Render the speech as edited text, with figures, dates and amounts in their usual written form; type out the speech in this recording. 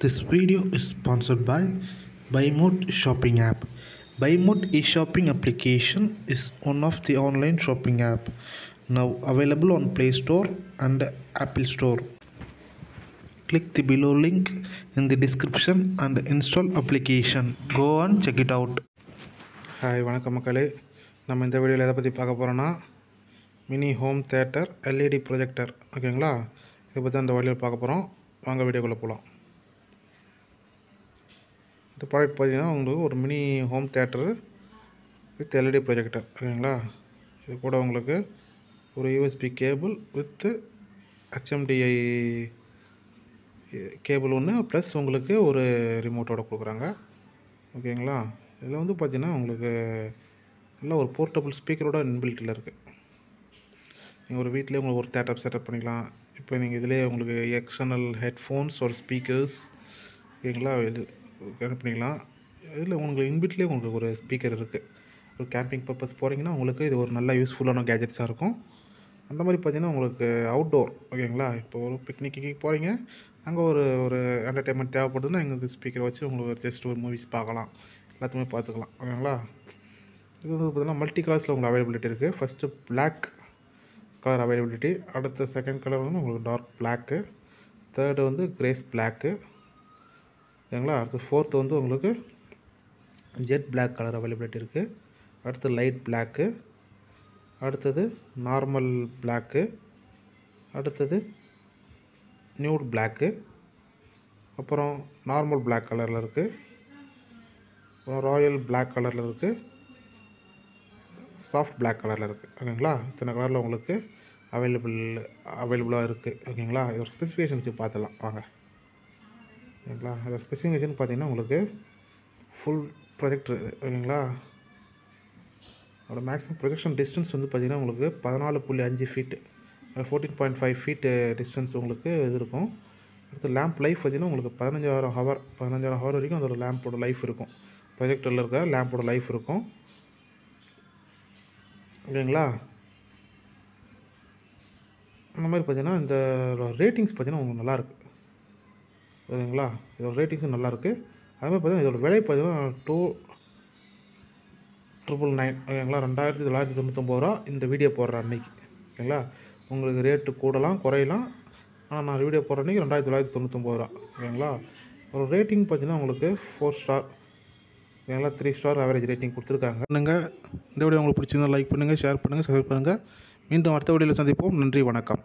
This video is sponsored by BuyMode shopping app. BuyMode e-shopping application is one of the online shopping app now available on Play Store and Apple Store. Click the below link in the description and install application. Go and check it out. Hi வணக்கம் மக்களே. நம்ம இந்த வீடியோவில் எதை பற்றி பார்க்க போகிறோன்னா mini home theatre LED projector. ஓகேங்களா, இதை பற்றி அந்த வழியில் பார்க்க போகிறோம். வாங்க வீடியோக்குள்ளே போகலாம். இந்த ப்ராடக்ட் பார்த்தீங்கன்னா உங்களுக்கு ஒரு mini home theatre with LED projector. ஓகேங்களா, இது கூட உங்களுக்கு ஒரு யூஎஸ்பி கேபிள் வித் ஹெச்எம்டிஐ கேபிள் ஒன்று ப்ளஸ் உங்களுக்கு ஒரு ரிமோட்டோட கொடுக்குறாங்க. ஓகேங்களா, இதில் வந்து பார்த்தீங்கன்னா உங்களுக்கு நல்ல ஒரு போர்ட்டபுள் ஸ்பீக்கரோட இன்பில்ட்டில் இருக்குது. நீங்கள் ஒரு வீட்டிலே உங்களுக்கு ஒரு தேட்டர் செட்டப் பண்ணிக்கலாம். இப்போ நீங்கள் இதிலே உங்களுக்கு எக்ஸ்டர்னல் ஹெட்ஃபோன்ஸ் ஒரு ஸ்பீக்கர்ஸ் ஓகேங்களா இது கனெக்ட் பண்ணிக்கலாம். இதில் உங்களுக்கு இன்பில்ட்லேயே உங்களுக்கு ஒரு ஸ்பீக்கர் இருக்குது. ஒரு கேம்பிங் பர்பஸ் போகிறீங்கன்னா உங்களுக்கு இது ஒரு நல்ல யூஸ்ஃபுல்லான கேஜெட்ஸாக இருக்கும். அந்த மாதிரி பார்த்தீங்கன்னா உங்களுக்கு அவுட்டோர் ஓகேங்களா, இப்போ ஒரு பிக்னிக்கு போகிறீங்க, அங்கே ஒரு ஒரு என்டர்டெயின்மெண்ட் தேவைப்படுதுன்னா எங்களுக்கு ஸ்பீக்கரை வச்சு உங்களுக்கு ஜஸ்ட் ஒரு மூவிஸ் பார்க்கலாம், எல்லாத்தையுமே பார்த்துக்கலாம். ஓகேங்களா, இது வந்து பார்த்தீங்கன்னா மல்டி கலர்ஸில் உங்களுக்கு அவைலபிலிட்டி இருக்குது. ஃபஸ்ட்டு பிளாக் கலர் அவைலபிலிட்டி, அடுத்த செகண்ட் கலர் வந்து உங்களுக்கு டார்க் பிளாக்கு, தேர்டு வந்து கிரேஸ் பிளாக்கு. ஓகேங்களா, அடுத்து ஃபோர்த்து வந்து உங்களுக்கு ஜெட் பிளாக் கலர் அவைலபிலிட்டி இருக்குது. அடுத்து லைட் பிளாக்கு, அடுத்தது நார்மல் பிளாக்கு, அடுத்தது நியூட் பிளாக்கு, அப்புறம் நார்மல் பிளாக் கலரில் இருக்குது, அப்புறம் ராயல் பிளாக் கலரில் இருக்குது, சாஃப்ட் பிளாக் கலரில் இருக்குது. ஓகேங்களா, இத்தனை கலரில் உங்களுக்கு அவைலபிளாக இருக்குது. ஓகேங்களா, இதோட ஸ்பெசிஃபிகேஷன்ஸ் பார்த்துலாம் வாங்க. ஓகேங்களா, இதோட ஸ்பெசிஃபிகேஷன் பார்த்தீங்கன்னா உங்களுக்கு ஃபுல் ப்ரொஜெக்டர். ஓகேங்களா, அதோட மேக்ஸிமம் ப்ரொஜெக்ஷன் டிஸ்டன்ஸ் வந்து பார்த்திங்கன்னா உங்களுக்கு 14.5 ஃபீட்டு, 14.5 ஃபீட்டு டிஸ்டன்ஸ் உங்களுக்கு இது இருக்கும். அடுத்து லேம்ப் லைஃப் பார்த்திங்கன்னா உங்களுக்கு 15,000 ஹவர் வரைக்கும் அதோட லேம்போட லைஃப் இருக்கும். ப்ரொஜெக்டரில் இருக்க லேம்போட லைஃப் இருக்கும். ஓகேங்களா, அந்த மாதிரி பார்த்திங்கன்னா இந்த ரேட்டிங்ஸ் பார்த்திங்கன்னா உங்களுக்கு நல்லாயிருக்கு. ஓகேங்களா, இதோட ரேட்டிங்ஸும் நல்லாயிருக்கு. அதுமாதிரி பார்த்திங்கன்னா இதோட விலை பார்த்திங்கன்னா 2,999. ஓகேங்களா, 2,999 ரூபா இந்த வீடியோ போடுற அன்றைக்கி. ஓகேங்களா, உங்களுக்கு ரேட்டு கூடலாம் குறையலாம், ஆனால் நான் வீடியோ போடுற அன்றைக்கி 2,999 ரூபா. ஓகேங்களா, ஒரு ரேட்டிங் பார்த்தீங்கன்னா உங்களுக்கு 4 ஸ்டார். ஓகேங்களா, 3 ஸ்டார் ஆவரேஜ் ரேட்டிங் கொடுத்துருக்காங்க. நீங்கள் இந்த வீடியோ உங்களுக்கு பிடிச்சிருந்தா லைக் பண்ணுங்கள், ஷேர் பண்ணுங்கள், சப்ஸ்கிரைப் பண்ணுங்கள். மீண்டும் அடுத்த வீடியோவில் சந்திப்போம். நன்றி, வணக்கம்.